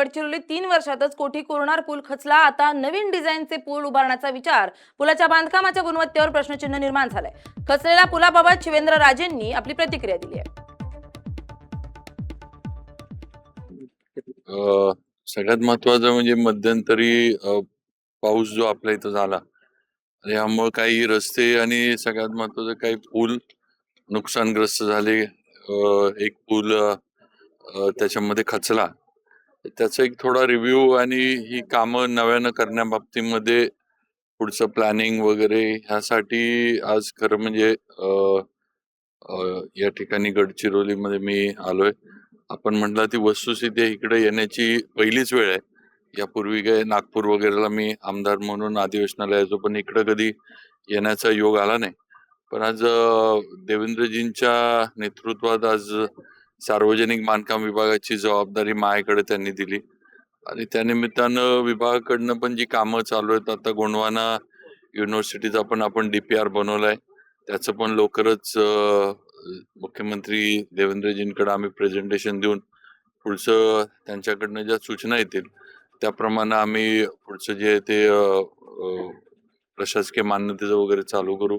गडचिरोलीत 3 वर्षातच कोठी कोरणार पूल खचला. आता नवीन डिझाईनचे पूल उभारण्याचा विचार. पुलाच्या बांधकामाच्या गुणवत्तेवर प्रश्नचिन्ह निर्माण झालंय. खचलेल्या पुलाबाबत शिवेंद्र राजेंनी आपली प्रतिक्रिया दिली आहे. सगळ्यात महत्वाचं म्हणजे मध्यंतरी पाऊस जो आपल्या इथं झाला, यामुळे काही रस्ते आणि सगळ्यात महत्वाचं काही पूल नुकसानग्रस्त झाले. एक पूल त्याच्यामध्ये खचला. त्याचा एक थोडा रिव्ह्यू आणि ही कामं नव्यानं करण्याबाबतीमध्ये पुढचं प्लॅनिंग वगैरे ह्यासाठी आज खरं म्हणजे या ठिकाणी गडचिरोलीमध्ये मी आलोय. आपण म्हटलं ती वस्तुस्थिती इकडे येण्याची पहिलीच वेळ आहे. यापूर्वी काय नागपूर वगैरेला मी आमदार म्हणून अधिवेशनाला यायचो, पण इकडे कधी येण्याचा योग आला नाही. पण आज देवेंद्रजींच्या नेतृत्वात आज सार्वजनिक बांधकाम विभागाची जबाबदारी माझ्याकडे त्यांनी दिली आणि त्यानिमित्तानं विभागाकडनं पण जी कामं चालू आहेत, आता गोंडवाना युनिव्हर्सिटीचा पण आपण DPR बनवलाय. त्याचं पण लवकरच मुख्यमंत्री देवेंद्रजींकडे आम्ही प्रेझेंटेशन देऊन पुढचं त्यांच्याकडनं ज्या सूचना येतील त्याप्रमाणे आम्ही पुढचं जे ते प्रशासकीय मान्यतेचं वगैरे चालू करू.